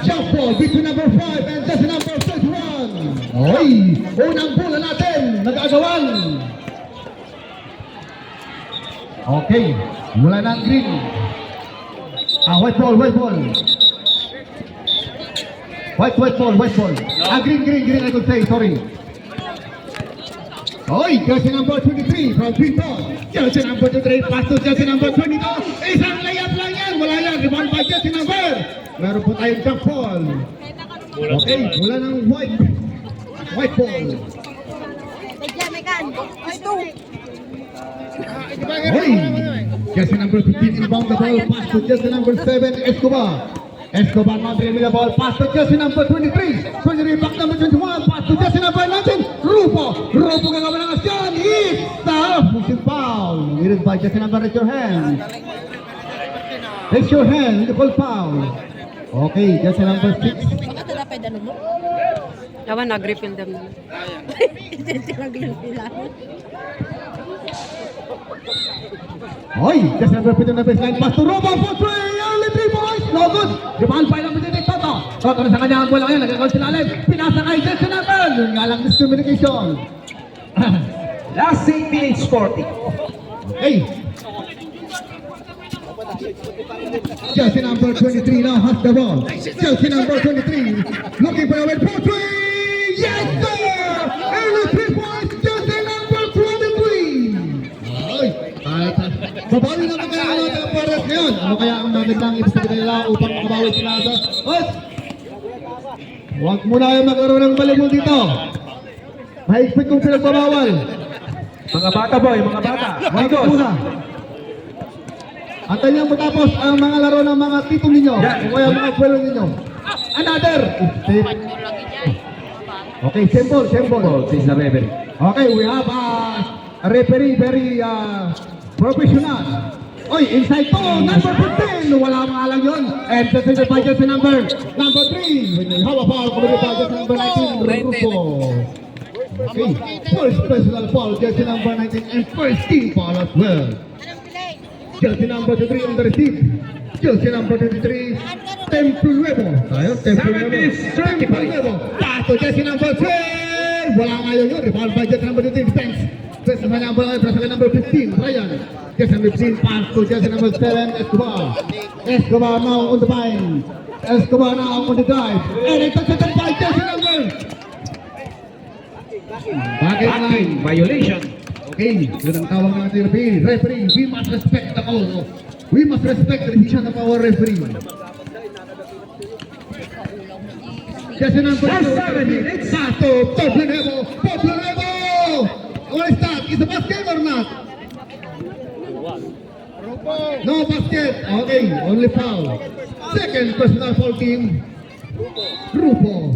Jump ball between number 5 and just number 31. Oy, unang bola natin, nag-agawan. Okay, mula ng green. White ball, white ball. White ball, white ball. Green, I could say, sorry. Oy, jersey number 23 from Pinto. Jersey number 23, pass to jersey number 22. Isang layup lang yan, wala yan. Rebound by jersey number. Meron po tayong jump ball. Okay, mula ng white ball. Oy, jersey number 15 inbound the ball, pass to jersey number 7, Escobar. Escobar now driving the ball, pass to jersey number 23. 23 back number 21, pass to jersey number 19. Rupo gagawa ng aksyon. It's the offensive foul. Needed by jersey number, raise your hand. Raise your hand, the call foul. Okay, jersey number 6. Lawan nag-refill them. Oy, jersey number 15 na baseline, pass to Rupo for 3. Only 3 points. No good. Rebound by number 23, Toto. Toto na sa kanya ang bola ngayon, nagkakal sila alim. Pinasa kay jersey number. Yun nga lang miscommunication. Last 8 minutes 40. Okay. Jersey number 23 now has the ball. Jersey number 23 looking for a win for 3. Yes, sir! Early 3 points, jersey number 23. Ay, babawi naman kaya ang mga pares ngayon. Ano kaya ang magandang ibig nila upang makabawi sila sa... Huwag muna kayo magkaroon ng balimol dito. Mahigpit kong pinagbabawal. Mga bata boy, mga bata. Mahigpit muna. Antayin niyo matapos ang mga laro ng mga tito ninyo. O kaya mga kwelo ninyo. Another. Okay, simple. This is the referee. Okay, we have a referee very professional. Oy, inside to, number 15. Wala mga alam yun. And the center by jersey number 3. When you have a foul, committed by jersey number 19, Rufo. Okay, first personal foul, jersey number 19, and first team foul as well. Jersey number 23 on the receipt. Jersey number 23, Templo Nuevo. Tayo, Templo Nuevo. Pato, jersey number 12. Wala ngayon yun. Rebound by jersey number 15, defense. Press naman ang bola, press number 15, Ryan. Jersey number 15, pass to jersey number 7, Escobar. Escobar now on the line. Escobar now on the drive. And intercepted by jersey number. Bakit line? Violation. Okay, yun ang tawag ng ating referee. We must respect the call. We must respect the decision of our referee. Jersey number 2, Sato, Pablo Nuevo. What is that? Is the basket or not? No basket. Okay, only foul. Second personal foul team, Grupo.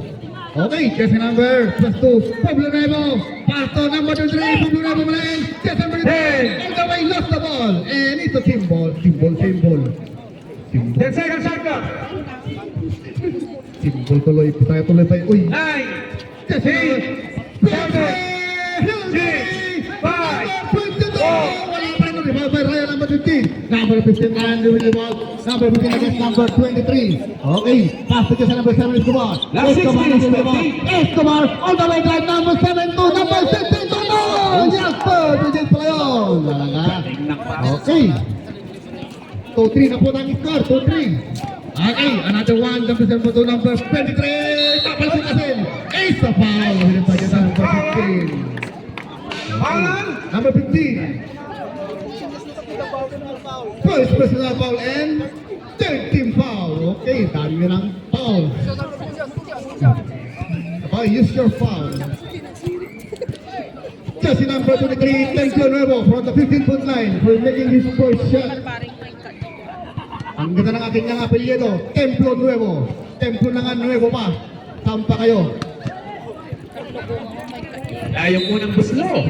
Okay, jersey number +2, Pablo Nuevo. Pato number 23, Pablo Nuevo malain. Jersey number 10. All the way lost the ball. And it's a team ball. 10 seconds, shotgun. Simbol tuloy. Uy. 9, 8, 7, 6, 5, 4. By Ryan number 15. Number 15 Ryan with the ball. Number 15 against number 23. Okay. Pass to jersey number 7 Escobar. Last 6 minutes, Escobar on the way drive number 7 to number 16 to no! Yes sir! Bigyan pala yun. Okay. 2-3 na po ng score. 2-3. Okay. Another one. Number 7 to number 23. Papalputasin. Ace the foul. Bigyan pa dyan number 15. Number 15. First personal foul and third team foul. Okay, dami ng foul. Okay, use your foul. Jersey number 23, Templo Nuevo from the 15-foot line for making his first shot. Ang ganda ng ating niyang apelyido, Templo Nuevo. Templo na nga Nuevo pa. Tampa kayo. Ayaw mo ng buslo.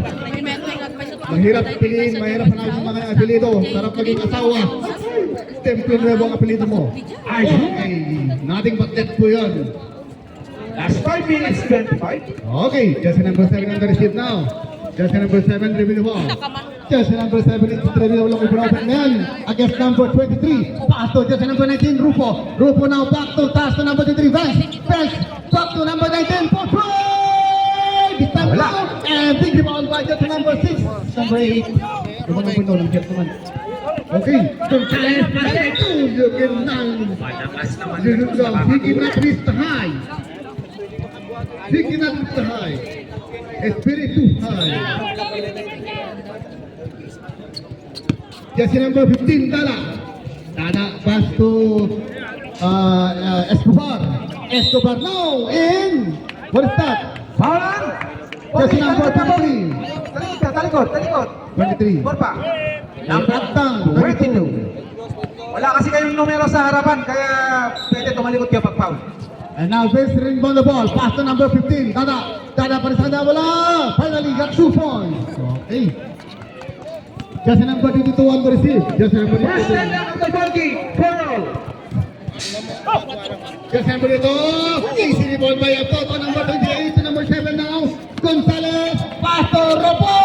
Mahirap piliin, mahirap hanapin mga apelido. Sarap maging asawa. Templo Nuevo ang apelido mo. Ay, Okay, nothing but that po yun. last 5 minutes 25. Okay, jersey number 7 on the receipt now. Jersey number 7, review the ball. Jersey number 7, it's Trevino Long open na yan. Against number 23. Pass to jersey number 19, Rufo. Rufo now back to task to number 23, Vance. Vance, back to number 19, Portray! This time Wala. now, and big rebound by jersey number 6. Number 8. Naman ang punto, nag-get naman. Okay, Gonzalez, pass to Jürgen Nang. Malakas naman. Jürgen Nang, he cannot reach the high. He cannot reach the high. It's very too high. Jersey number 15, Dala. Dala pass to Escobar. Escobar now in. What is that? Faulan! Jersey number 23. Talikod. 23. Gol pa. Atang, 22. Wala kasi kayong numero sa harapan, kaya pwede tumalikod kayo pag foul. And now Vince ring on the ball. Pass to number 15. Dada. Dada pa rin sa wala. Finally got 2 points. Okay. Jersey number 22 on the receive. Jersey number First 22. stand of the ball game. 4-0. Jersey number 22. Easy ball by Toto. Number 28 to number 7 now. Gonzalez. Pass to Ropo.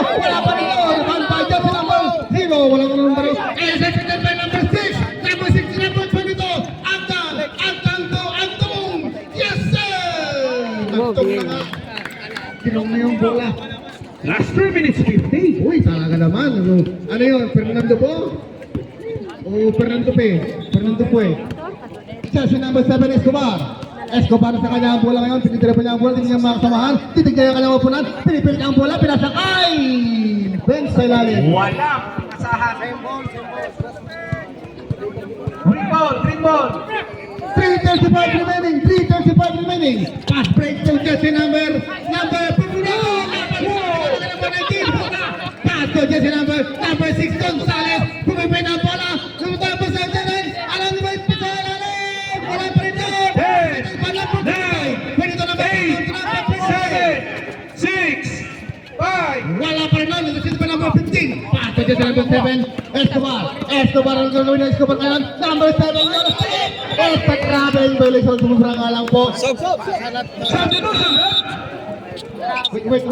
Wala pa rin yun. Rebound by jersey number 0. Wala pa rin number 0. And second by number 6. Number 6 to number 22. Antang. Antang to Antong. Yes sir. Antong na nga. Tinong na yung bola. Last 3 minutes 50. Uy, talaga naman. Ano yun? Fernando po? O Fernando Pe? Fernando Pue. Jersey number 7, Escobar. Escobar sa kanya ang bola ngayon. Tinitira pa niya ang bola. Tingnan niya mga kasamahan. Titignan niya ang kanyang upunan. Pinipil niya ang bola. Pinasakay! Bench sa ilalim. Walang kasahan. Green ball. 3:35 remaining. 3:35 remaining. Pass break to jersey number 15. Number 19. Pass to jersey number 6. Gonzalez. Pumipin ang bola. Lumutang pa sa jalan. Alam niyo ba yung pisa ilalim? Wala pa rin doon. 10, 9, Pwede number 7, 6, 5. Wala pa rin doon. Ito pa number 15. Pass to jersey number 7. Escobar. Escobar ang gagawin ng Escobar ngayon. Number 7. Esta grabe yung violation. Sumubra nga lang po. Substitution. Wait.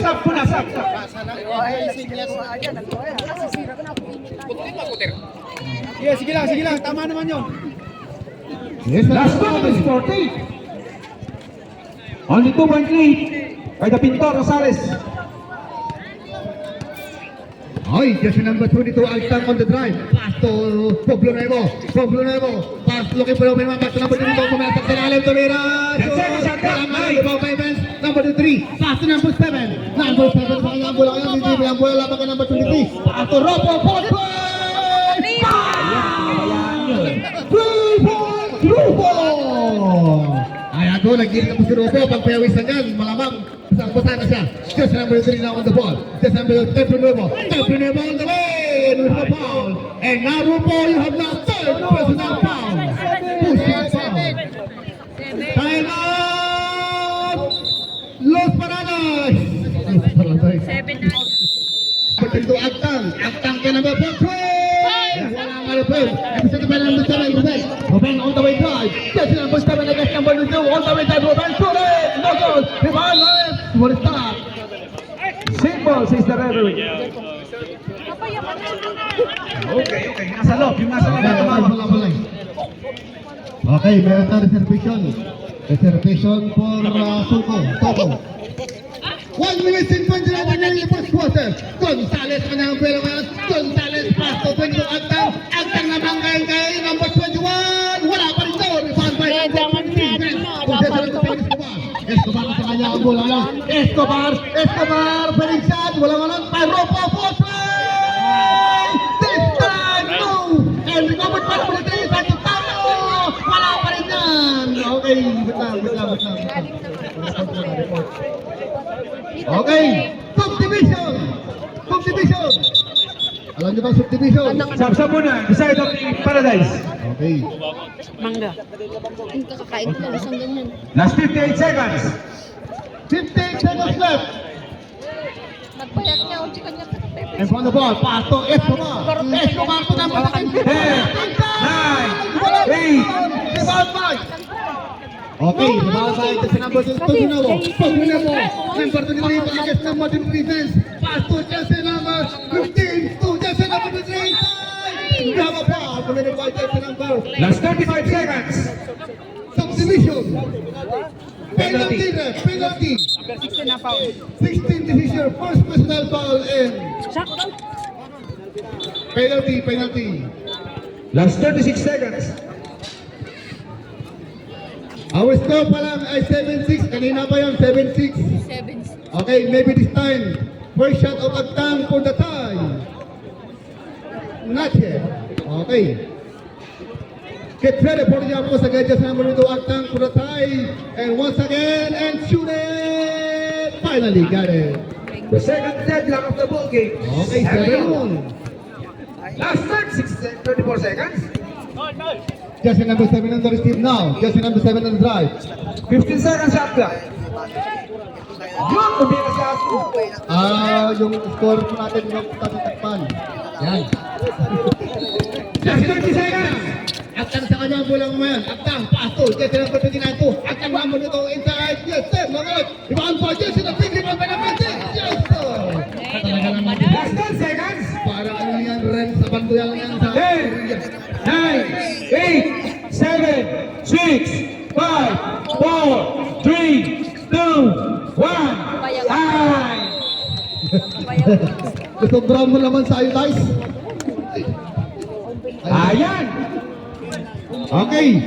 Sub muna, sub. Sige lang. Tama naman yun. Yes, Last 2 minutes 40. Only 2 point lead. By the Pintor Rosales. Ay, jersey number 22, Altang on the drive. Pass to Pablo Nuevo. Pass looking for open man. Pass to number 22. Pumasok sa lalim. Tumira. Number 23. Pass to number 7. Number 7 sa kanya ang bola ngayon. Hindi ang bola laban kay number 23. Pass to Ropo. Ropo! Ay, ako, nag-girit ako si Ropo. Pag payawisan yan, malamang basa na siya. Just number 3 now on the ball. Just number 10 Nuevo on the way. And with the foul. And now Ropo, you have now third personal foul. Pushing foul. Time out! Los Paradas! Bertentu Aktang ke number 4. Wala nga Ruben. Episode ba number 7, Ruben on the way drive. Jersey number 7 against number 2 on the way drive. Ruben Suarez. No goal. Rebound Lawrence. What is that? Simple, says the referee. Okay. Nasa loob. Yung nasa loob. Okay, meron na reservation. Reservation for Toto. 1 minute and 29 in the first quarter. Gonzalez kanya ang pera ngayon. Gonzalez pass to 22 Altang. Altang naman kay number 21. Wala pa rin doon. Rebound by Escobar. Escobar sa kanya ang bola ngayon. Escobar. Pwedeng shot. Wala nga lang. Ropo. This time, no. And recovered pa naman ito. Sa tamo. Wala pa rin yan. Okay, wait lang. Okay, subdivision. Alam niyo ba subdivision? Sub muna, beside of the Paradise. Okay. Mangga. Ang kakakain ko lang isang ganyan. Last 58 seconds. 15 seconds left. Nagpayat niya ako kanya. And from the ball, pass to Escobar to number 10. 10, 9, 8. Rebound by. Okay, rebound by the number 2. Number 23 against number 2 defense. Pass to jersey number 15. To jersey number 23. Grab a foul. Committed by jersey number. Last 35 seconds. Subdivision. Penalty ref. Penalty. 16 decision. First personal foul and penalty. Last 36 seconds. Our score pa lang ay 7-6. Kanina pa yun, 7-6. 7. Okay, maybe this time. First shot of Agtang for the tie. Not yet. Okay. Get ready for the jump sa gadgets number 2, Agtang for the tie. And once again, and shoot it! Finally, got it. The second deadlock of the ball game. Okay, 7-1. Last 34 seconds. Jersey number 7 on the receive now. Jersey number 7 on the drive. 15 seconds shot clock. Yun, kumita si Asko. Yung score po natin yung tatakpan. Yan. Last 30 seconds. Agtang sa kanya ang bulang mayan. Agtang, pasto. Jersey number 29 to. Agtang number nito inside. Yes, sir. Mga ibang pa. Jersey number 3. Ibang pa naman. Yes, sir. Talaga naman. Last 10 seconds. Para ano yan, Ren. Sa banduyan lang yan sa... 10, 9, 8, 7, 6, 5, 4, 3, 2, 1. Time! Gusto brown mo naman sa iyo, guys. Ayan! Okay.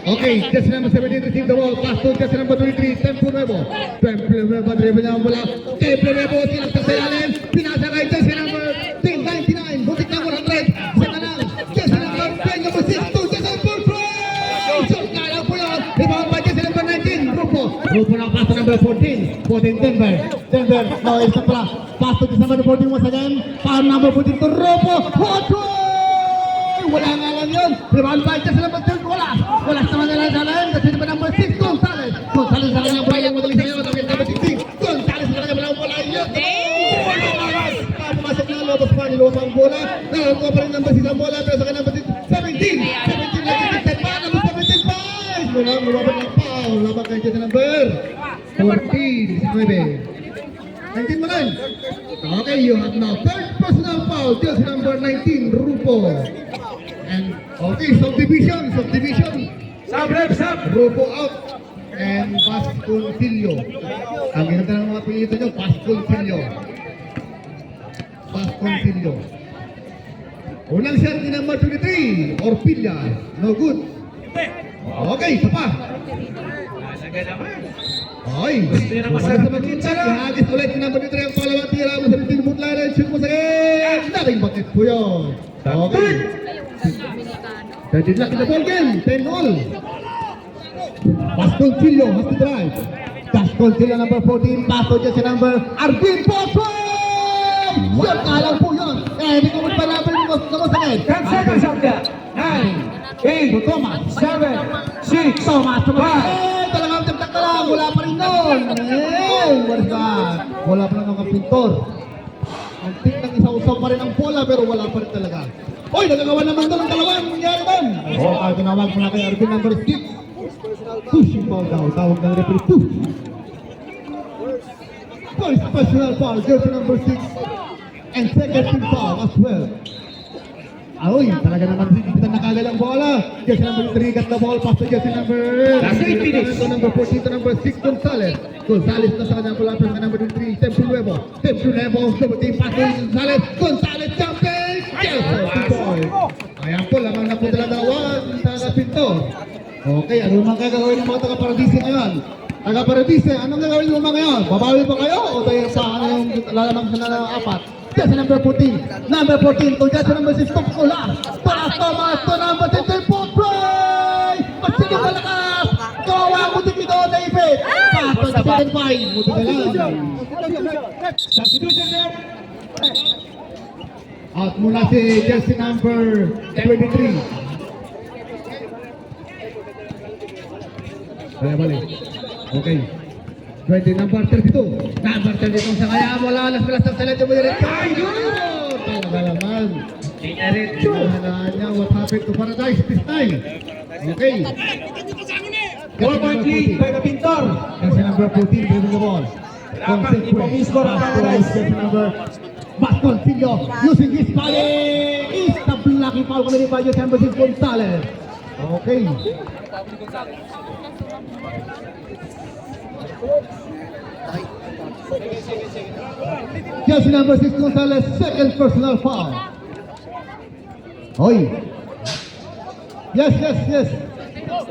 Okay, jersey number 17 receive the ball. Pass to jersey number 23, Tempo Nuevo. Tempo Nuevo, dribble niya ang bola. Tempo Nuevo, sinakta sa ilalim. Pinasa kay jersey number 99, butik na 100. Saka lang, jersey number 10, number 6, to jersey number 3. Shot na lang po yun. Rebound by jersey number 19, Grupo. Grupo ng pass to number 14. 14, Denver. Denver, now isa pala. Pass to jersey number 14 once again. Pass number 14 to Grupo. Wala nga lang yun. Rebound by jersey number 12. Wala sa Manila Jalan. Kasi naman number 6, Gonzales. Gonzales sa kanyang bola yung madaling sayo. Tapos number 16. Gonzales sa kanyang bola yun. Pumasok na lobos pa. Nilobos ang bola. Nakakuha pa rin number 6 ang bola. Pero sa kanyang number 17. 17 lang yung 10 pa. Number 17 pa. Wala ang lumabang ng foul. Labang kay jersey number 14. 19. 19 mo lang. Okay, you have now third personal foul. Jersey number 19, Rupo. And okay, subdivision. Sub, rep, sub! Rupo out. And Pascontillo. Ang ganda ng mga pinito nyo, Pascontillo. Unang shot ni number 23, Orpilla. No good. Okay, isa pa. Ay, para sa magkita, ihagis ulit ni number 23 ang pangalawang tira mo sa 15 foot line. Shoot mo sa game. Dating bakit po yun. Okay. 13 in the ball game. 10-all. Pascontillo has to drive. Pascontillo number 14. Paso dyan si number Arvin Poso. Shot na lang po yun. Hindi ko magpalabay mo sa akin. 10 seconds shot clock. 9, 8, Thomas. 7, 6, Thomas. 5. Talagang tagtak ka lang. Wala pa rin doon. What is that? Wala pa rin ang pintor. Ang tingnan isa-usaw pa rin ang bola pero wala pa rin talaga. Oy, nagagawa naman doon ang dalawang nangyari doon. Tinawag mo na kay Arvin number 6. Pushing foul daw. Tawag ng referee push. First personal foul, jersey number 6. And second team foul as well. Ay, talaga naman kita nakagalang bola. Jersey number 3 got the ball. Pass to jersey number... Last 8 minutes. To number 14 to number 6, Gonzales. Gonzales na sa kanyang bola. Sa number 23, Tempo Nuevo. Double team pass to Gonzales. Gonzales jumping. Yes, 2 points. Ayan po, lamang na po talaga 1 sa pinto. Okay, ano naman gagawin ng mga taga-Paradise ngayon? Taga-Paradise, anong gagawin mo ngayon? Babawi ba kayo? O tayo sa ano yung lalamang sa apat? Jersey number 14. Number 14 to jersey number 6. Tokula. Para Thomas to number 10. Tempo try! Magsige malakas! Kawawa mo din ito, David! Pato sa 5. Buti ka lang. Substitution there. Out muna si jersey number 23. Balik. Okay. 20 number 32. Number 32 sa kaya mo lalas pelas ng salad mo diretso. Ayun! Talaga naman. Diretso. Niya what happened to Paradise this time. Okay. 4-point lead by the Pintor. Jersey number 14 bringing the ball. Dapat ipo-score ang Paradise. Jersey number Basconsillo using his body is the blocking foul committed by Jose Ambrose Gonzalez. Okay. Jersey number 6 Gonzalez, second personal foul. Oy. Yes.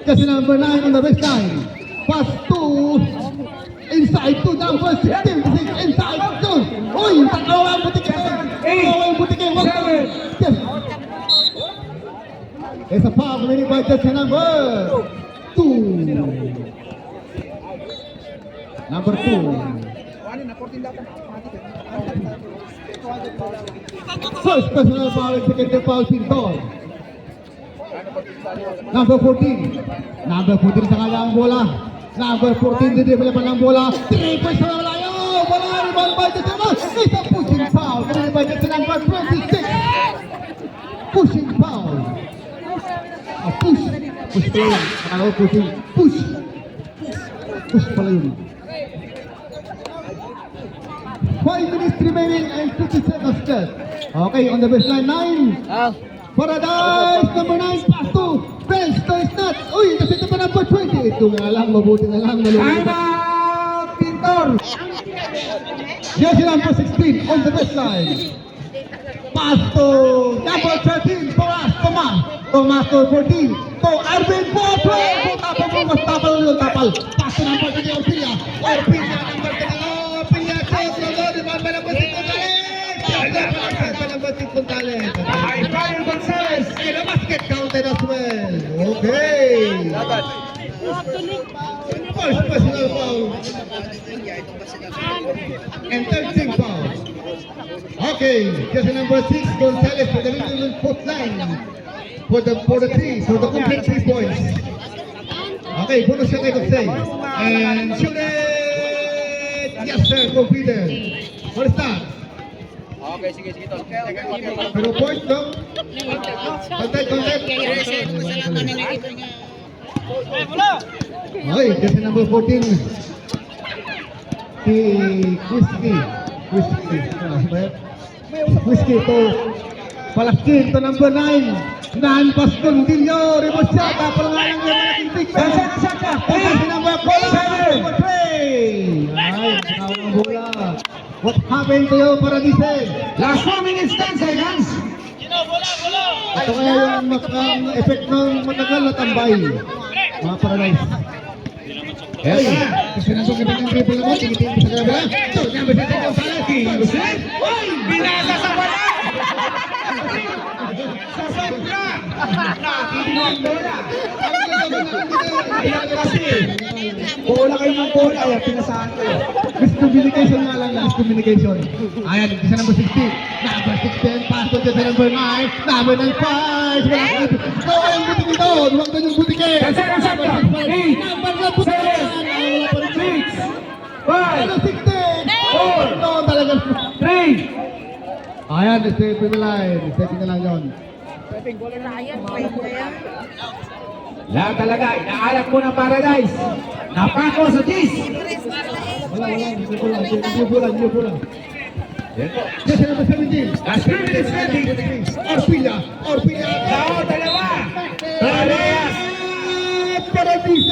Jersey number 9 on the baseline. Pass to inside to number 16. Inside to. Oy, takaw ang butike. Yes. It's a foul committed by jersey number 2. Number 2. First personal foul and second foul Pintor. Number 14. Number 14 sa kanya ang bola. Number 14 didribble pa ng bola. 3 points sa malayo. Wala rebound by jersey number. It's a pushing foul committed by jersey number 26. Pushing foul. A push. Push pala yun. Akala ko pushing. Push. Push pala yun. 5 minutes remaining and 50 seconds left. Okay, on the baseline 9. Paradise, number 9, pass to Benz, no it's not. Uy, kasi ito pa number 20. Ito nga lang, mabuti na lang. Time out, Pintor. Jersey number 16 on the baseline. Pass to number 13, Tomas to 14. To Arvin Popo. Tapal. Pass to number 20, Orpilla number 20. Brian Gonzalez. And a basket counted as well. Okay. First personal foul. And third team foul. Okay, jersey number 6, Gonzalez for the little foot line. For the complete 3 points. Okay, bonus shot I could say. And shoot it! Yes sir, completed. What is that? Okay, sige, tol. Pero point, no? Contact. Okay, jersey number 14. Si Whiskey to Palaskin to number 9. Nan Pascondillo, Rebosyata, palangalang yung malaking picture. Jersey number 4, number 3. Ay, nakawang bola. What happened to you, Paradise? Last 4 minutes, 10 seconds. Ito kaya yung effect ng matagal na tambay. Mga Paradise. Hey, kasi nandun ka ng triple mo, tinitin mo sa kabila. So, number 7 yung Salaki. Uy, binasa sa wala. Sa sobra. Nakikinig bola. Ayan kasi. Bola kayo ng bola. Ayan, pinasahan kayo. Miscommunication nga lang, miscommunication. Ayan, isa number 16. Number 16, pass to jersey number 9. Number 5. So, yung butik ito. Huwag doon yung butik eh. Number 8, Number na butik. 6, 5, Ano 16? No, talaga. 3. Ayan, setting na line. Setting na lang yun. Lahat talaga, inaalap mo ng Paradise. Napako sa cheese. Wala. Hindi bulan. Jersey number 17. Last 3 minutes ending. Orpilla. Tao, dalawa. Paradise. Paradise.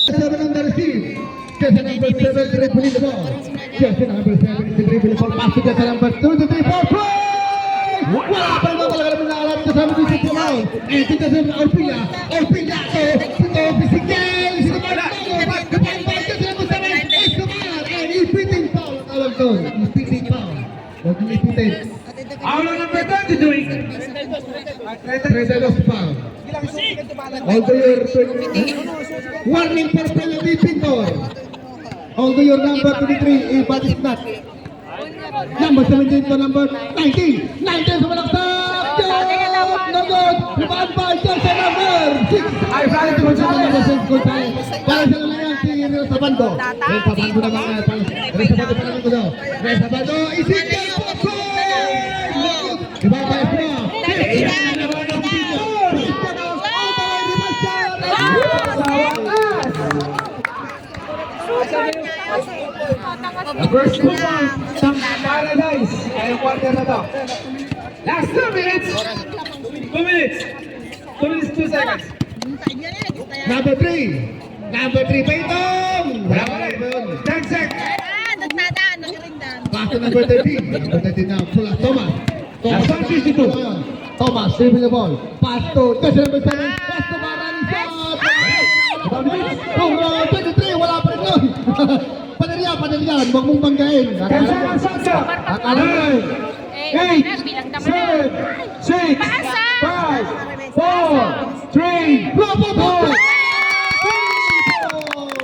Jersey number 6. Jersey number 7, dribbling the ball. Jersey number 7, dribbling the ball. Pass to jersey number 2, 3, 4, play! Wala pa naman talaga naman nakalat sa sabi ng City Hall. Eh, ito sa Orpilla to Pisigal. Sino ba na? Kapag ba jersey number 7, Escobar. And ipiting foul. Tawag doon. Ipiting foul. Huwag yung ipiting. Aulo number 22. Tredalos foul. Although you're warning for penalty, Pintor. Although your number 23, but it's not. Number 17 to number 19. 19 sa malaksak. No good. Rebound by jersey number 6. Ay, Brian Gonzalez. Para sa lang yan si Resabando. Resabando naman nga. Resabando pa naman ko daw. Resabando, isip niya po ko! Ibabay po. First 2 points ng Paradise. Ngayong quarter na to. Last 2 minutes. 2 minutes. 2 minutes, 2 seconds. Number 3. Number 3 pa itong. Wala pa rin. 10 seconds. Nagtadaan, nagrindan. Pass to number 13. Number 13 na. Pula, Thomas. Last one, 52. Thomas, dribble the ball. Pass to jersey number 7. Pass to Barani shot. 23, wala pa rin yun. Paniriyan. Huwag mong banggain. 10 seconds, Sansa. Akala mo yun. 8, 7, 6, 5, 4, 3, Bravo, bravo! 2.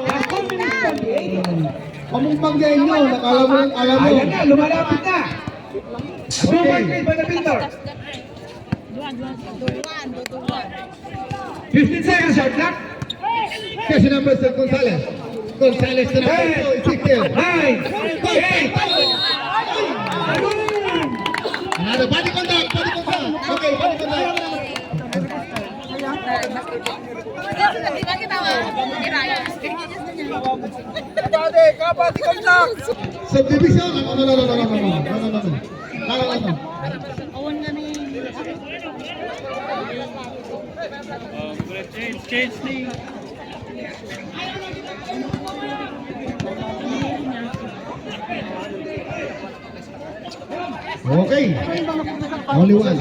Last 2 minutes, 28. Huwag mong banggain yun. Akala mo yun, alam mo. Ayan na, lumalapit na. 2 point lead by the Pintor. 15 seconds, shot clock. Jersey number 6, Gonzales. Gonzales to number 2, Ezekiel. 9, 8. Another body contact. Okay, body contact. Subdivision. No. Okay. Only one.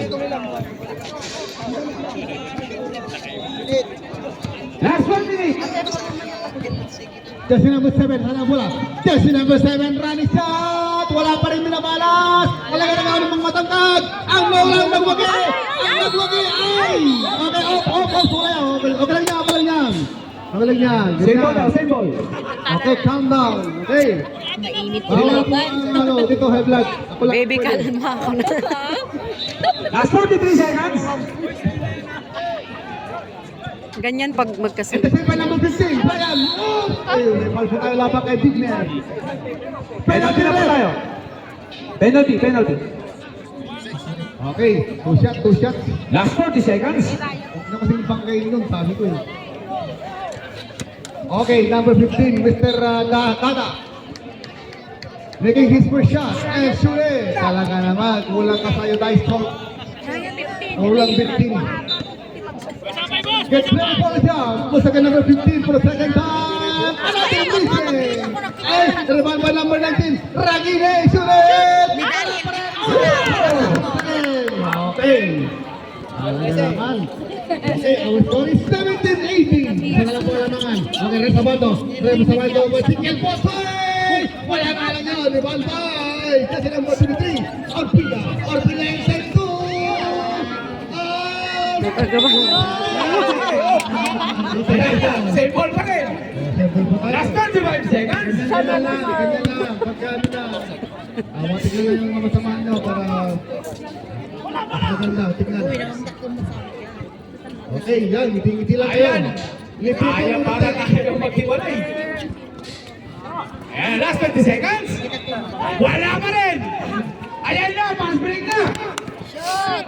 Last 1 minute. Jersey number 7, hanap bola. Jersey number 7, running shot. Wala pa rin minabalas. Talaga na ng mga matangkad. Ang maulang nagwagi. Ang nagwagi. Ay! Okay, off. Okay lang yan. Same ball daw, same ball. Okay, calm down. Okay. Mainit Bawal po ang dito high blood. Ako lang. Baby, kalan mo ako na. Last 43 seconds. Ganyan pag Ito magkasunod. pa number 15. Brian. Ay, may falso tayo laban kay Bigner. Penalty na po tayo. Penalty. Okay, two shots. Last 40 seconds. Huwag na kasing banggayin nun, sabi ko eh. Okay, number 15, Mr. Tata. Making his first shot. And shoot it. Talaga naman, kulang ka sa'yo, dice talk. Kulang 15. Gets ready for the jump. Push again number 15 for the second time. Another missing. Ay, rebound by number 19. Ragine, shoot it. Okay. Talaga naman. Okay, our score is 17-18. Isa na lang po lamangan. Okay, Red Sabato. Single post. Wala nga lang yun. Rebound by. Kasi number 23. Orpida inside 2. Same ball pa rin. Last 35 seconds. Ganyan lang. Pagka ano na. Awatin lang yung mga masama nyo para maganda. Tignan. Okay, yan. Ngiti-ngiti lang Ayan. yan. Kaya para tayo maghiwalay. Ayan, last 20 seconds. Wala pa rin. Ayan na, pass break na. Shoot!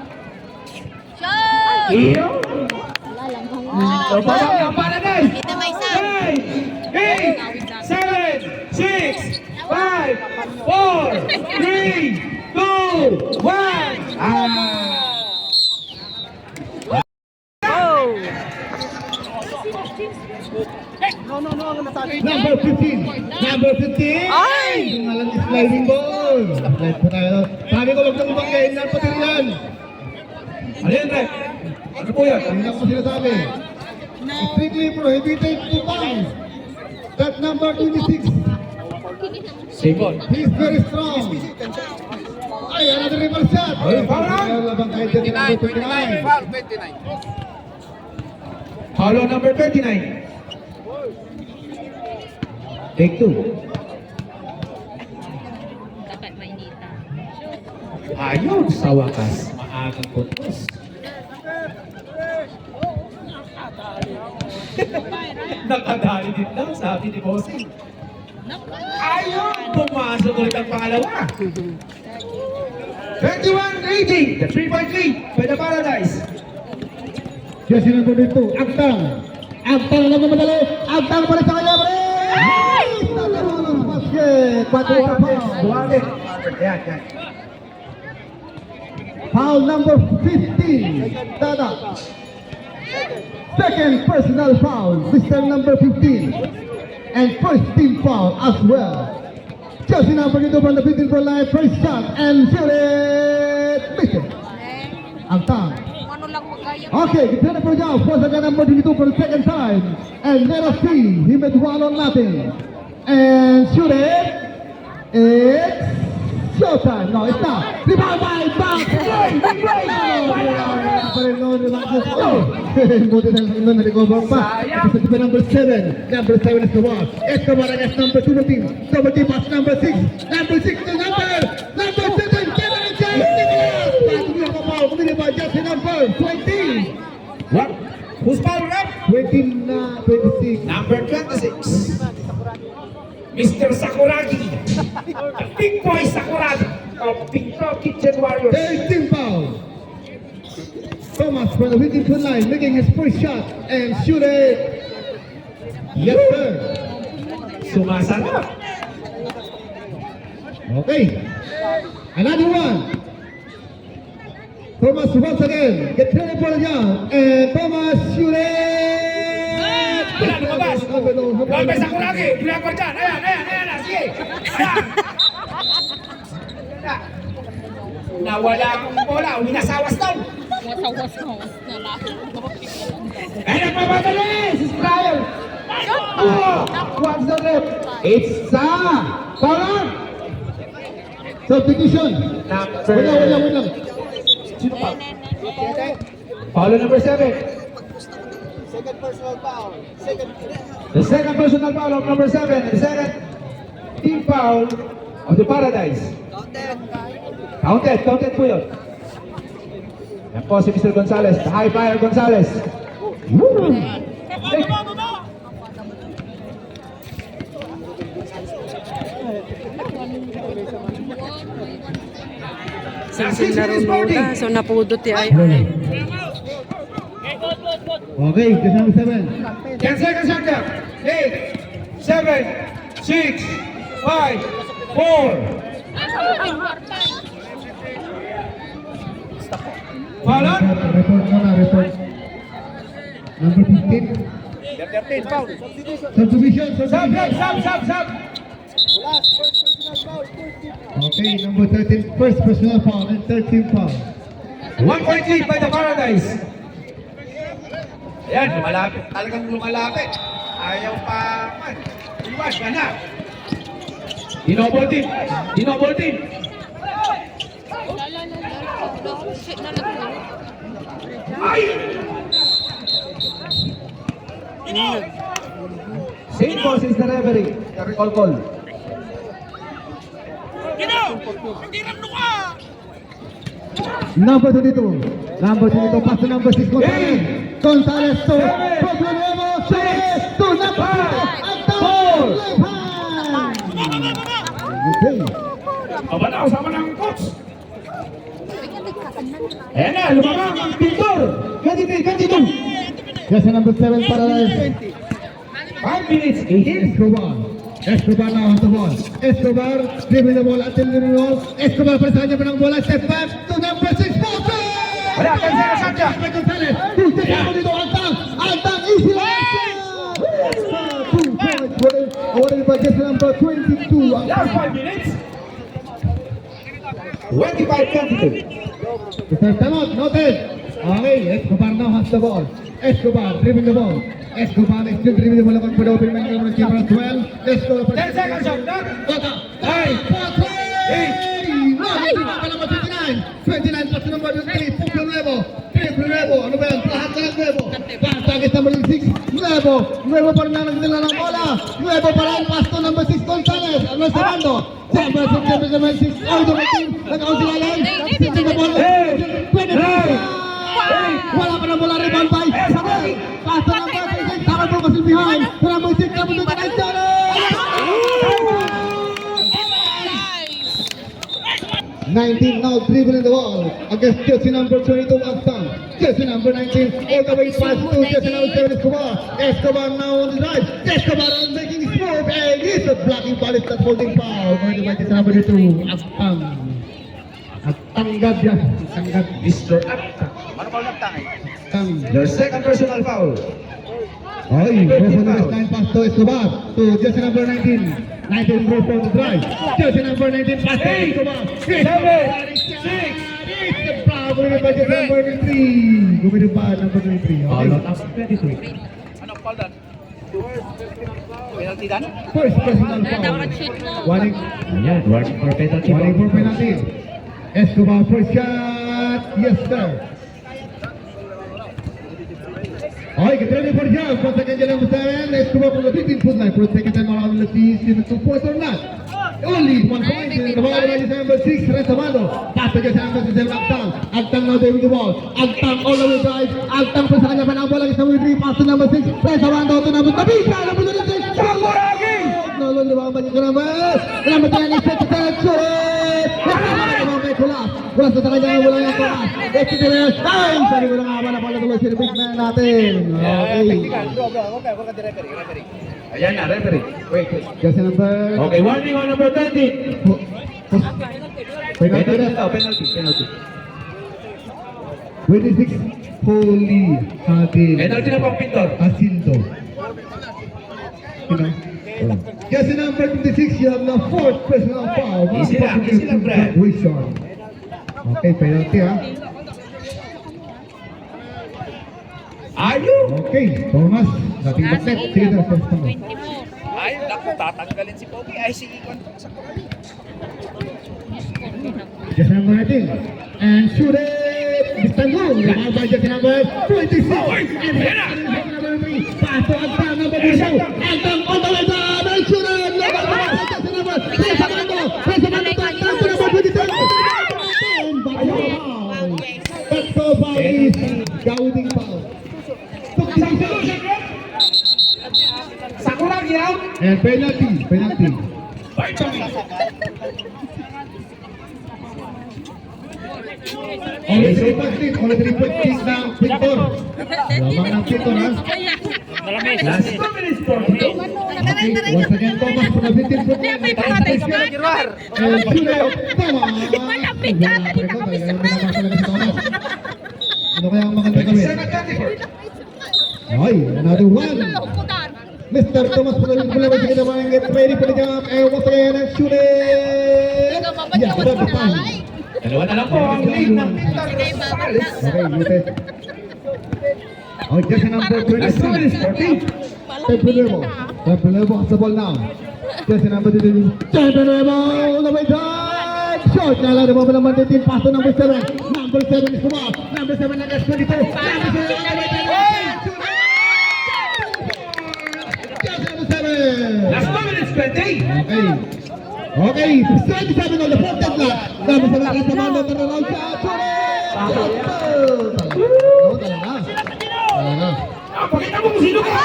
Iyo. Wala lang. So, pasok ng Paradise. Ito may isa. 9, 8, 7, 6, 5, 4, 3, 2, 1. Number 15. Ay! Yung alam is sliding ball. Slide po tayo. Sabi ko, huwag nang banggain lang pati yan. Ano yan, Rep? Ano po yan? Hindi na po sinasabi. Strictly prohibited to bounce. That number 26. Same ball. He's very strong. Ay, another reverse shot. Ay, foul na. Labang kahit dyan yung number 29. Foul, 29. Follow number 39. Take 2. Dapat mainita. Ayun, sa wakas. Maagang puntos. Nakadali din lang, sabi ni Bossing. Ayun, pumasok ulit ang pangalawa. 21-18, the 3-point lead by the Paradise. Jersey number 2, Agtang. Agtang lang madali. Agtang pa rin sa kanya, pre. Ay! Basket. Suarez, 4 foul. Duwagin. Yan, yan. Foul number 15, Dada. Second personal foul, this time number 15. And first team foul as well. Jersey number dito from the 15 for line, first shot, and shoot it! Miss it. Ang time. Ano lang magkaya. Okay, kita po dyan, force agad number dito for the second time. And let us see, he made 1 on nothing. And shoot it. It's showtime. No, it's not. Rebound by Bob. Buti na lang na-recover pa. Ito sa number 7. Number 7 is the one. Escobar against number 17. Double team pass number 6. Number 6 to number 7. Kevin and James Nicholas. Kumili ba just number 20. What? Who's foul rep? 26. Number 26. Mr. Sakuragi. The big boy Sakuragi of Pinto Kitchen Warriors. 18 foul. Thomas from the within foot line making his first shot and shoot it. Yes, sir. Sumasarap. Okay. Another one. Thomas once again. Get ready for the jump. And Thomas shoot it. Wala, lumabas. Lumabas Sakuragi. Ginagawa dyan. Ayan. Sige. Ayan. Nawala akong bola. Minasawas daw. Masawas na lang. Ay, nagmamadali! Si Stryer! What's the rep? It's Sa. Foul. Substitution. Wait lang. Sino pa? Paulo number 7. The second personal foul of number 7. The second team foul of the Paradise. Counted po yun. Yan po si Mr. Gonzales, the high flyer Gonzales. Woo! Sinsin na rin muna. So napudot ay. Okay, this number 7. 10 seconds on them. 8, 7, 6, 5, 4. Foul on? Report. Number 15. 13 foul. Subdivision. Sub. Okay, number 13. First personal foul and 13 foul. 1 point lead by the Paradise. Ayan, lumalapit. Talagang lumalapit. Ayaw pa man. Iwas ka na. Dinobol team. Shit na lang. Ay! St. Paul is the referee. The recall call. Number 22. Pass to number 6. Gonzales to Nuevo. To number 2. Okay. Kabanaw sama ng coach. Ayan na, lumabang ang pintor. 22. Yes, number 7 para 5 minutes, 18. Escobar now has the ball. Escobar dribbling the ball until the ball. Escobar pa sa kanya pa ng bola. Step back to number 6. Wala, 10 seconds on them. Gonzales. Dito Altang. Easy answer. 2 points for the awarded by just number 22. Last 5 minutes. 25-22. Time out. Noted. Okay, Escobar now has the ball. Escobar dribbling the ball. Escobar is still dribbling the ball for the open man number 12. Escobar. 10 seconds on them. 9, 29 plus number 3, Pueblo Nuevo, ano ba yan? Lahat ka ng Nuevo. Target number 6, Nuevo pa rin nila ng bola. Nuevo pa rin, pass to number 6, Gonzales. Ano sa bando? Number 6, all the team, nag-ausilalan. Sitting the ball. Pwede pa. Wala pa ng bola, rebound by Sabay. Pass to number 6, takal po kasi behind. Number 6, number 2, Gonzales. 19 now dribbling the ball against jersey number 22 Aktan. Jersey number 19 all the way past to jersey number 7 Escobar. Escobar now on the right. Escobar on making his move and he's a blocking ball. It's not holding foul. Going to jersey number 2 Aktan. Tanggap yan. Tanggap. Mr. Akta. Ano ba ulang tangay? Aktan. Their second personal foul. Oy, goes on the line pass to Escobar to jersey number 19. 19 goes on the drive. Jersey number 19 pass to Escobar. It's the bravo by jersey number 23. Gumito pa number 23. Foul Okay. out of 23. Anong call dan? Penalty dan? First personal foul. Dapat shoot na. Warning. Ayan, warning for penalty. Warning for penalty. Escobar first shot. Yes, sir. Okay, get ready for jump. For second jump number 7. Escobar from the 15-foot line. For second time around the team. In the 2 points or not. Only 1 point. The ball by number 6. Resamado. Pass to just number 7. Agtang. Agtang now there with the ball. Agtang all the way drive. Agtang pa sa kanya pa ng bola. Number 3. Pass to number 6. Resamado to number 3. Number 26. Chamoragi! No, di ba ang balik ka naman? Number 10 is set to shoot! Wala sa kanya, wala yung tomas. Ito ko na, ay! Sabi ko na nga, wala pala tuloy si big man natin. Okay. Bro, okay, huwag ka di referee. Ayan na, referee. Wait. Kasi number... Okay, warning on number 20. Penalty na ito, penalty. 26, Holy Hadil. Penalty na pang pintor. Jacinto. Kasi number 26, you have the 4th personal foul. Easy lang, Brad. Wilson. Okay, penalty ha. Ayun! Okay, Thomas. Dating bakit. Sige na, first time. 20 mo. Ay, naku, tatanggalin si Pogi. Ay, si Ikon. Just number 19. And shoot it! This time good. Rebound by just number 26. And here number 3. Pass to Agtang, number 2. Agtang all the way down. And shoot it! Number 3. That's so foul is Gauting foul. Sakulang yan. And penalty. Only 3 points kick ng Victor. Lamang ng Victor ha. Last 2 minutes for Okay, once again Thomas from the 15-foot line. And shoot it! Thomas! Malapit ka, hindi nakamiss na. Ano kaya ang maganda gawin? 7:24. Ay, another one. Mr. Thomas from the 15-foot line. Sige naman, get ready for the jump. And once again, and shoot it! Yeah, that's the time. Dalawa na lang po ang lead ng pintor. Okay, muted. Oh, just number 23. Temple has the ball now. Just number 23. Temple all the way down. Short na lang naman naman din pass to number 7. Number 7 is Kumar. Number 7 na gas 22. Number 7 number 7. Last 2 minutes, 20. Okay, 27 on the front end lot. Number 7 na sa mano na lang siya. No, talaga. Pakita mo kung sino ka!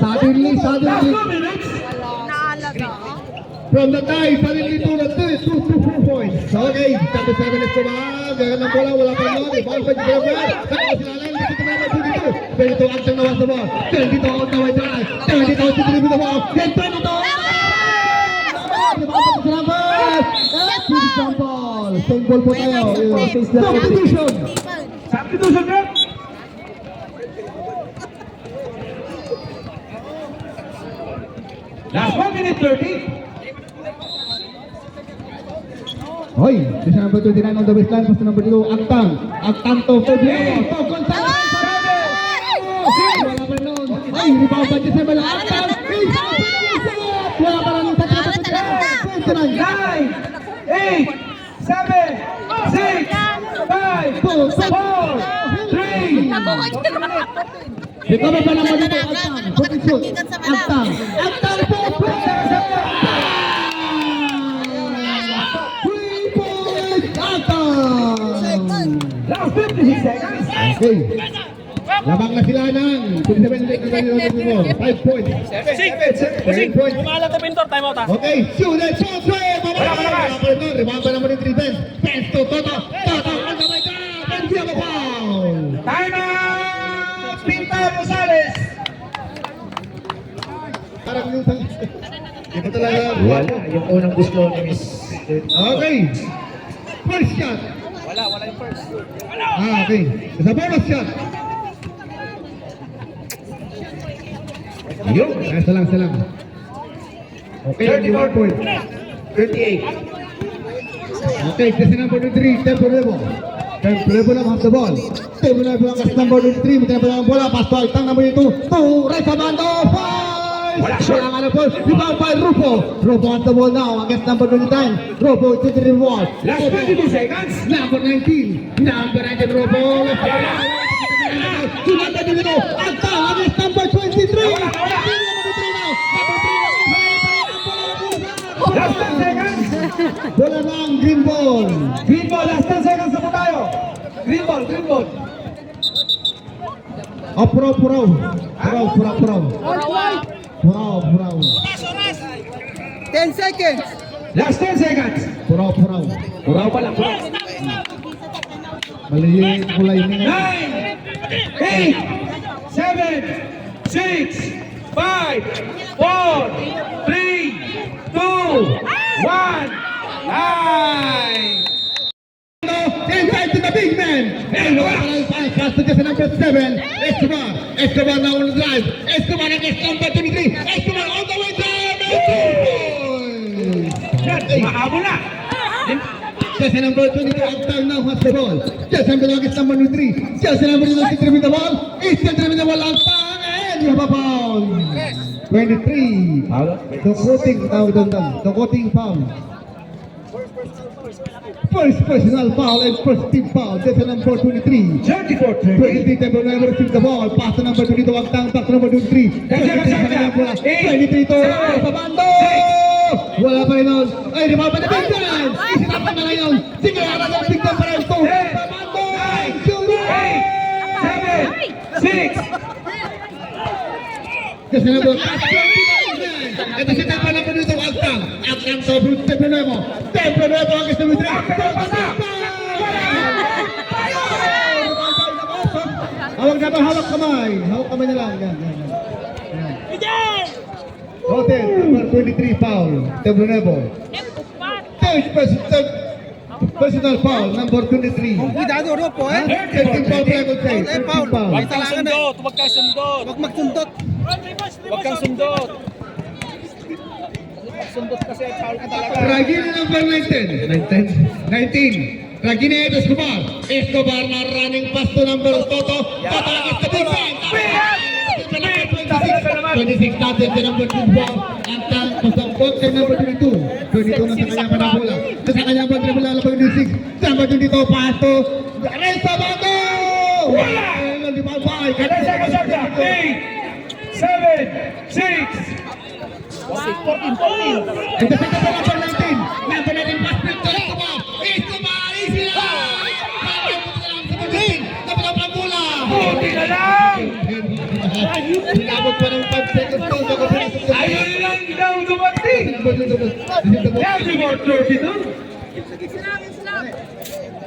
Suddenly. Last 2 minutes. From the tie, suddenly to the 2 points. Okay, number 7 is Kumar. Gagawin ng bola, wala pa lang. Ball pa dito naman. Nakakasilalan, dito naman, dito. Dito ang tang nawas na ball. Dito ang taway drive. Dito ang titili mo na ball. Dito! Same ball po tayo. Substitution. Substitution, bro. Last 1 minute 30. Hoy, this number 29 on the baseline, pass to number 2, Agtang. Agtang to Fabiano. To Gonzalez. Wala pa nun. Ay, rebound pa dyan sa bala. Agtang. Wala pa lang sa kata. 29. 9, 8, 7, 6, 5, 4, 3. Ikaw ba pa naman dito, Agtang? Position. Agtang. Agtang po. 3 points. Agtang. Last 56 seconds. Okay. Lamang na sila ng 5 points. 7 points. Umalat na pintor, time out ha. Okay, shoot and shoot, swing! Rebound naman yung defense. Pass to Toto. Toto, ang kamay ka! Penalty ang foul! Time out! Pintor Rosales! Parang yung ito talaga. Wala, yung unang gusto ni Miss. Okay. First shot. Wala yung first. Okay. Sa bonus shot. Yun. Salang. Okay, 31 point. 38. Okay, kasi number 3, Tempo Nuevo. Tempo Nuevo lang half the ball. Tempo Nuevo lang kasi number 3, Tempo Nuevo ang bola. Pass to Altang number 2. Right sa bando. Wala nga na po. Rebound by Rufo. Rufo on the ball now against number 29. Rufo to the reward. Last 22 seconds. Number 19. Number 19, Rufo. Sunod na dito. Altang against number 23. Last 10 seconds. Bola ng green ball. Green ball, last 10 seconds na po tayo. Green ball. Oh, puraw. Puraw. 10 seconds. Last 10 seconds. Puraw. Puraw pa lang, puraw. Maliit kulay ni 9, 8, 7, 6, 5, 4, 3, 2, 1, 9! Inside to the big man. And pass to just number 7. Escobar now on the drive. Escobar against number 23. Escobar all the way down. Mahabol na! Just number 22 Altang now has the ball. Just number against number 3. Just number 23 with the ball. It's the with the ball Altang and you have a foul. 23. The quoting foul. First personal foul and first team foul. That's number 23. 23 Tempo Nuevo receives the ball. Pass to number 22 Altang. Back to number 23. 23 to Pabando. Wala pa rin nun. Ay, di ba pa na big man? Isinapan na ngayon. Sige, harap ang big man pa rin ito. Pabando. 8, 7, 6, Kasi number 29. Ito si Tempo number 22 Altang. Altang to Tempo Nuevo. Tempo Nuevo ang gusto mo dito. Hawak kamay. Hawak kamay na lang. Yan. Hotel, number 23 foul. Tempo Nuevo. Third personal foul, number 23. Cuidado, Ropo, eh. 13 foul, I would say. 13 foul. Huwag kang sundot. Huwag magsundot. Huwag kang sundot. Sundot kasi foul ka talaga. Ragini number 19. Ragini Escobar. Escobar na running pass to number Toto. Toto against the big man. 26 natin sa number 2 ball. Altang pasangkot kay number 22. 22 na sa kanyang panabola. Sa kanyang panabola na pag 26. Number 22 pass to Reza Bato. Wala! Di ba ba? 8, 7, 6, 14. Ito sa number 19. Number 19 pass to Escobar. Escobar! Easy lang! Dapat ang panabola. Buti na lang! Inabot pa ng 5 seconds to. Ayun lang daw dumating! Last more 32.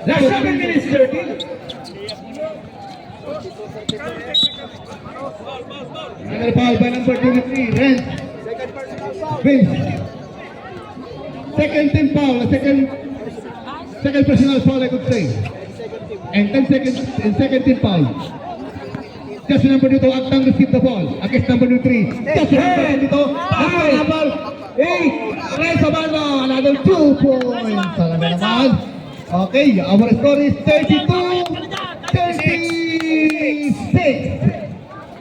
Last 7 minutes 30. Another foul by number 23, Renz. Vince. Second team foul, second personal foul I could say. And 10 seconds in second team foul. Just number 2, Altang receive the ball against number 3. Just number 2, number 8, Reza Bando, another 2 points. Talaga naman. Okay, our score is 32-36.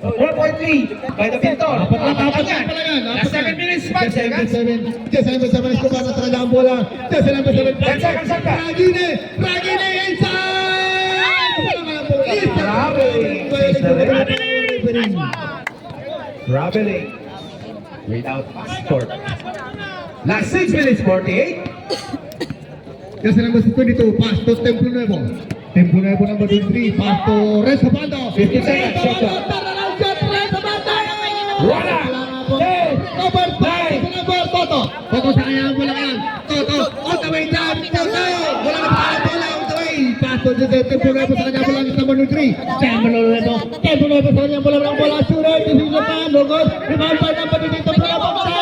4.3 by the Pintor. Apat yan. Last 7 minutes, 5 seconds. Just number 7 Escobar na sa kanyang bola. Just number 7. 10 seconds lang ka. Ragine inside! Traveling without passport. Last 6 minutes 48. Just number 22, pass to Tempo Nuevo. Tempo na po number 23, pass to Rezabando. 50 seconds, shot clock. Turnaround shot, Rezabando! Wala! Number 5, number Toto. Toto sa kanya ang bola yan. Toto, on the way down, Toto! Wala na pa ang bola, on the way. Pass to tempo na po sa kanya bola ng number 23. Tempo na po sa kanya bola ng bola. Shooter, decision pa, lugod. Rebound by number 22, bola po sa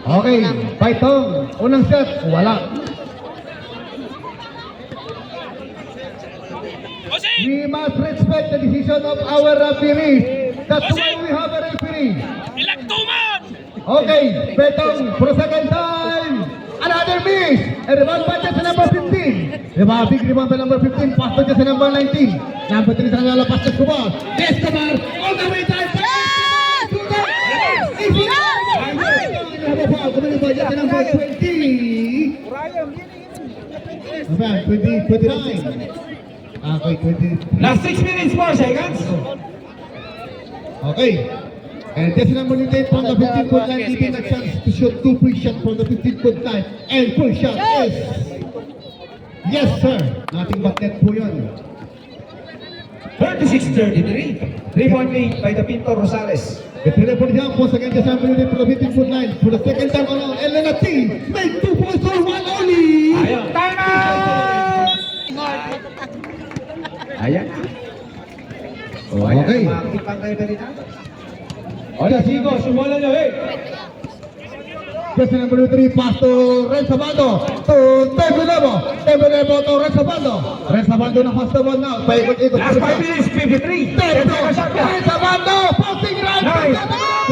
Okay, Paitong, unang shot, wala. We must respect the decision of our referee. That's why we have a referee. Okay, Paitong, for a second time. Another miss. A rebound by sa number 15. Big rebound by number 15. Pass to sa number 19. Number 3 sa nalala, pass to Escobar. Escobar, all the way down. Number 20. Ayan, 29. Okay, 20. Last 6 minutes, 4 seconds. Okay. And this number 8 from the 15-foot line, giving a chance to shoot 2 free shots from the 15-foot line. And first shot is... Yes, sir. Nothing but net po yun. 36-33. 3-point lead by the Pinto Rosales. The three-point jump once again, just number 8 from the 15-foot line. For the second time around, Elena T. Make 2 points for 1 only. Ayaw. Time out! Ayan. Okay. Makakipang kayo dali na. Ola, Chico, sumulan nyo, eh. Question number 3, pass to Rezabando. To Tempo to Rezabando. Rezabando na fast ball now. Paikot-ikot. Last 5 minutes, 53. Rezabando, passing right. 9,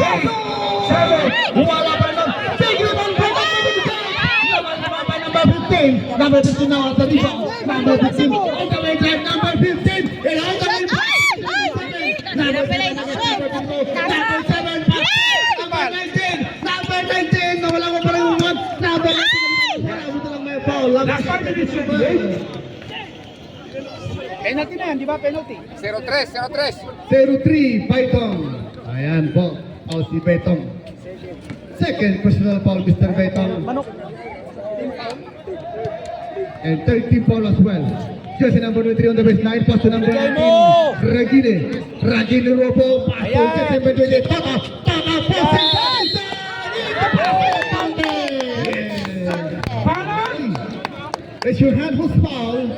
8, 7. Wala pa lang. Big rebound by number 15. Number 15 now at the rebound. Number 15. On the way drive, number 15. And on the way number 7. Number 19. Number 19. Nawala ko pa rin yung one. Number 19. Wala mo lang may foul. Last 5 minutes, 28. Penalty na yan, di ba? Penalty. 0-3, Paitong. Ayan po. Foul si Paitong. Second personal foul, Mr. Paitong. And 13 foul as well. Jersey number 23 on the baseline, pass to number 19, Regine Robo, pass to Jersey number 28, Taka, passing, raise your hand, who's foul?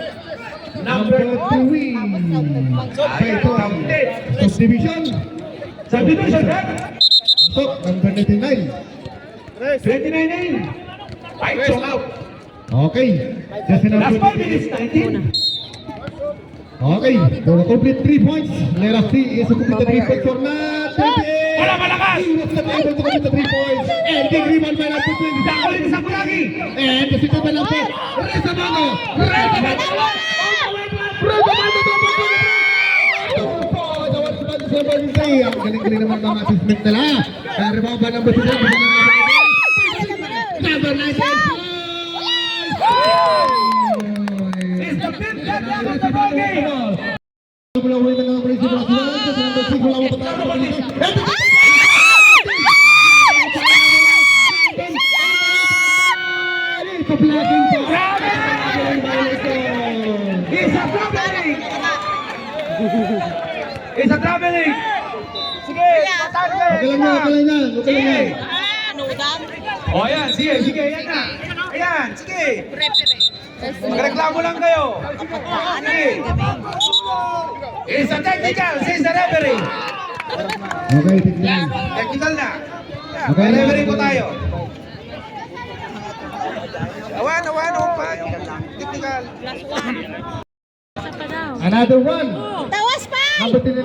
Number 3, Paitong, subdivision, Subdivision, right? pasok, number 99. 29-9. Right, so out. Okay, Jersey number Last 5 28. minutes, 19. Okay, to complete 3 points. Let us see, is it complete the 3 points or not? 28! Wala malakas! He was not able to complete the 3 points. And big rebound by number 20. Dako rin sa Kulagi. And the second by number Rezabando! Rezabando! Ang galing-galing naman mga assessment nila. And rebound by number 2. Number 19. It's the fifth champion of the ball game. It's a traveling. It's a traveling. Sige, sige. O yan, sige, yan na. Ayan, sige. Magreklamo lang kayo. Sige. It's a technical, says the referee. Okay, tignan. Technical na. Okay. May referee po tayo. Awan, pa. Technical. Another one. Tawas pa! Number 39.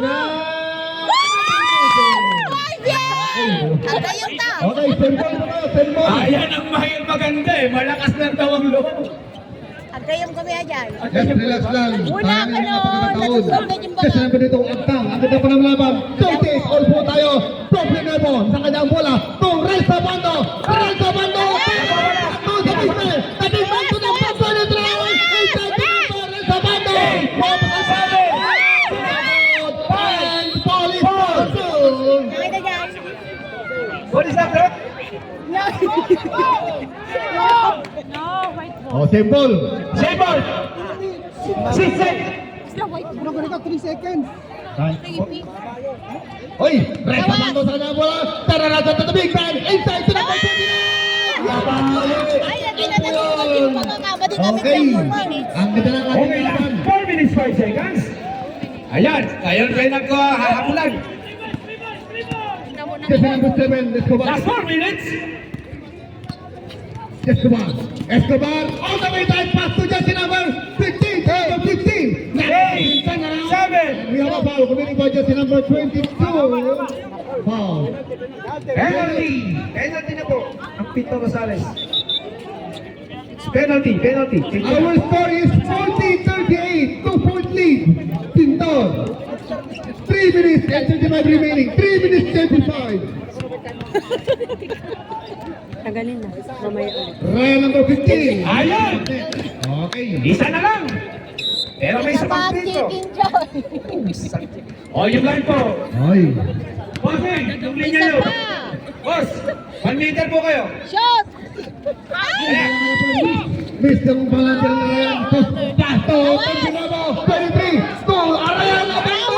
Ang gayong ta! Okay, 10 points na, 10 points. Ayan ang maganda eh. Malakas na tawang loob. Ang gayong kami ayan. Just relax lang. Wala ka nun. Natutulog yung Kasi baka. naman dito ang tang. Ang ganda pa ng laban. Don't take all po tayo. Problem na po. Sa kanyang bola. To Rezabando. Rezabando. To sa business. Tating man to ng paso ng trawan. Ay, tating to Rezabando. And police. Oh, simple. Same ball. 6 seconds. Oy, rest naman to sa kanya bola. Tararasa to the big man. Inside to number 29. Ay, hindi na nagpapagin yung mga kabady namin Okay. ng 4 minutes. Ang ganda ng ating Okay, laban. 4 minutes 5 seconds. Ayan, ayan kayo naghahapulan. Jersey number 7, Escobar. Last 4 minutes. Escobar. Escobar. All the way time pass to jersey number 15. Number 15. Eight, Turn around. 7. We have a foul committed by jersey number 22. Foul. Penalty. Penalty na po. Ang Pito Rosales. Penalty, penalty. Our score is 40-38. 2-point lead. Pintor. 3 minutes and 35 remaining. 3 minutes 35. Tagalin na. Mamaya ulit. Ryan number 15. Ayan. Okay. Isa na lang. Pero may isa pang Dapat dito. chicken joy. O, yung line po. Ay. Bossing, yung linya Isa nyo. pa. Boss, 1 meter po kayo. Shot! Ay! Miss ng volunteer na Ryan. Pasto. Pagkababo. 23. School. Ryan number 2.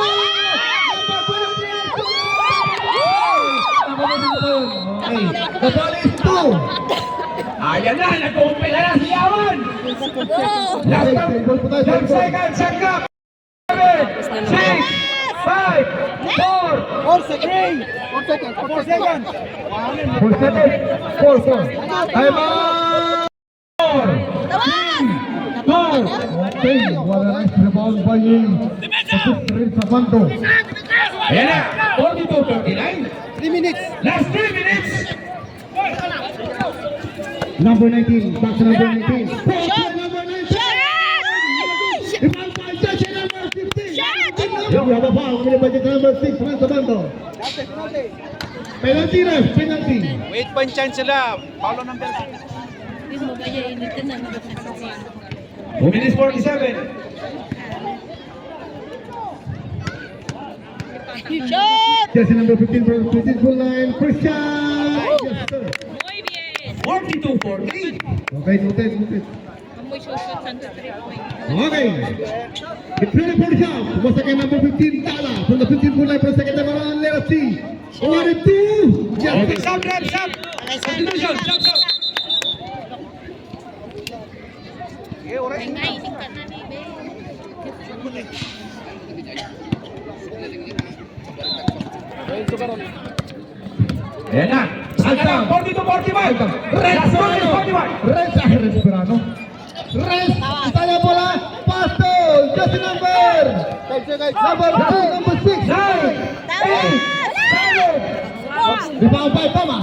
Okay. The ball is 2. Ayan na, nag-umpila na si Yaman. Go! Last Okay, ball po tayo, 10 ball po. seconds, check up. 7, 6, 5, 4, 3, 4 seconds. 4 seconds. 4. Time out. Tawag! Okay, wala na rebound by Rin Sabanto. Ayan na, 42-39. 3 minutes. Last 3 minutes. Number 19, back to number 19. Shot! Number 19. Shot! Rebound by Jesse number 15. Shot! We have a foul committed by Jesse number 6, Rin Sabanto. Penalty ref, penalty. Wait pa chance sila. Paulo ng bell. 2 minutes 47. Shot! Jesse number 15 from 15 full line, Christian. Yes, sir. 42-40. Okay, noted. Okay. Get ready for the shot. Once again, number 15, Tala. From the 15 full line for the second time around, let us see. 42. Yes, Okay, sir. stop, rep, stop. Substitution, stop, stop. Ayan na. Saan na? 42-45. Last 41. Res, Esperano. Res, Italia bola, Pasto, Jesse number. Number 2, number 6. 9, 8, 7. Rebound by Toma.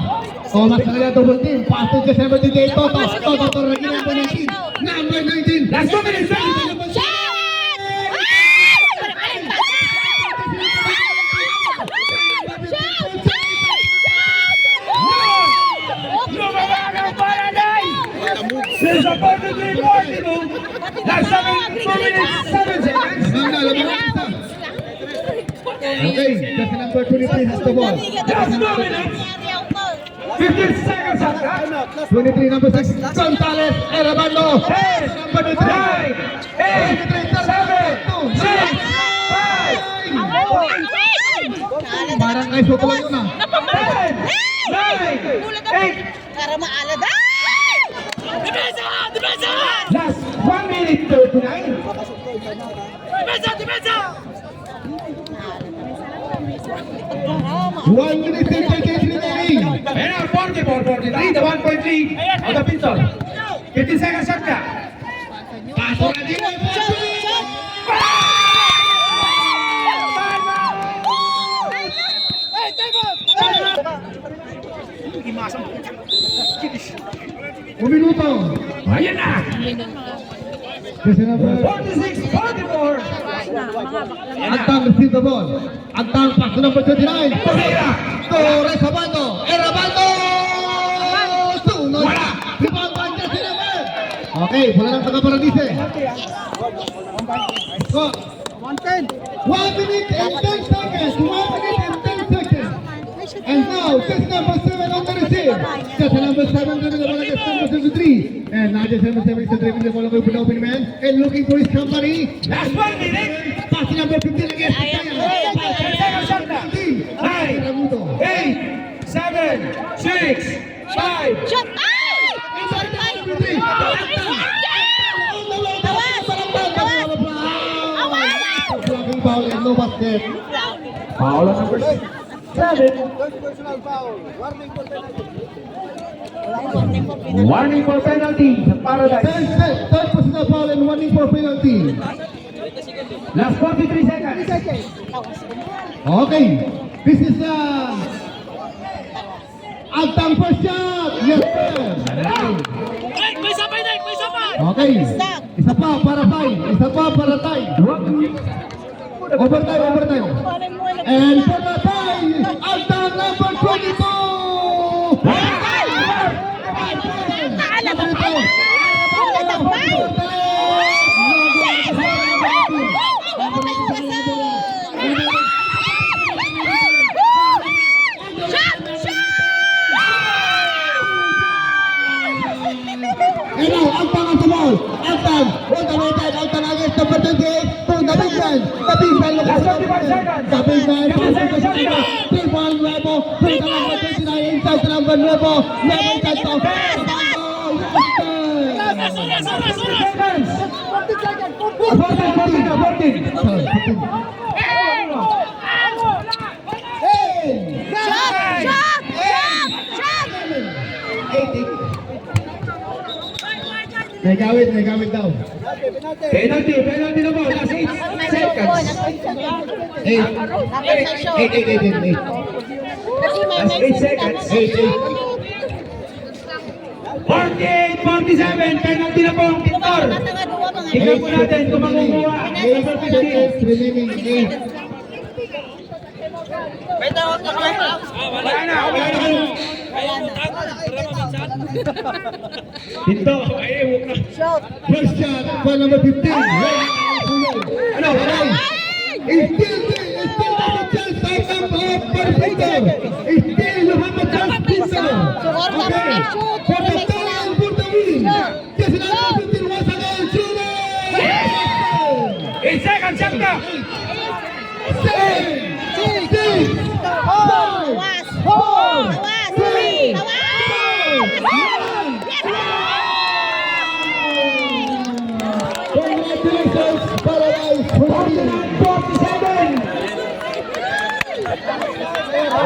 Oh, mas kanila double team. Pasto, Jesse number 28, Toto. Toto, Regina number 19. Number 19. Last 2 minutes. There's a 43-42. Last 2 minutes, 7 seconds. Okay, Jesse number 23 has the ball. Last 2 minutes, 15 seconds on that. 23, number 6, Gonzalez, Erabando. 10, Number 9, 8, 7, 6, 5, Parang ay soto lang yun ah. 10, 9, 8. Para maalad. Ay! Depensa! Depensa! Last 1 minute 39. Depensa! Depensa! 1 minute 38 remaining. Ayan na, 44-43. The 1-point lead of the Pintor. 15 seconds shot ka. Paso na din. Minuto. Ayan na. Jesse number 46-44. Agtang receive the ball. Agtang pass to number 29. Pasira. Torres Abando. Erabando. Sunod. Wala. Rebound by Jesse number. Okay, bola ng taga Paradice. Go. 1 minute and 10 seconds. 1 minute and 10 seconds. And now, now, just number 7 on the receive. Just number 7 to the ball against number 73. And now just number 7 is driving the ball away with the open man and looking for his company. Last 1 minute. Passing number 15 against the Seconds shot clock. 9, 8, 7, 6, 5. Shot! Ay! Blocking foul and no basket. Foul on number 7. Warning for penalty sa Paradise. Third personal foul and warning for penalty. Last 43 seconds. Okay, this is Altang first shot. Yes, sir. Okay, isa pa para tie. Isa pa para tie. Overtime. And for the tie, Altang number 22. And now, Altang on the ball. Altang, on the right side, Altang against number 28. To the big man. The big man looks Last 25 seconds. the big man. 3 ball Nuevo. To the number 29. Inside the number Nuevo. Nuevo inside the Seconds. 14. Nagawid daw. Penalty na po. Last 8 seconds. 8. Last 8 seconds. 48, 47. Penalty na po ang Pintor. Tingnan po natin kung makukuha. Number 15. Remaining 8. Wala na. Pinto. First shot for number 15. Ano? Still have a chance. Time up for Pinto. Still you have a chance, Pinto. Okay. For the tie and for the win. Just number 15 once again. Shooting. 8 seconds. Shot clock. 7, 6, 5, 4, 3, 2, 1. Congratulations, Paradise. 47.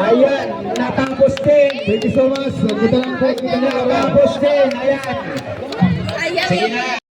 Ayan, natapos din. Thank you so much. Kita lang po. Natapos din. Ayan. Ayan. Sige na.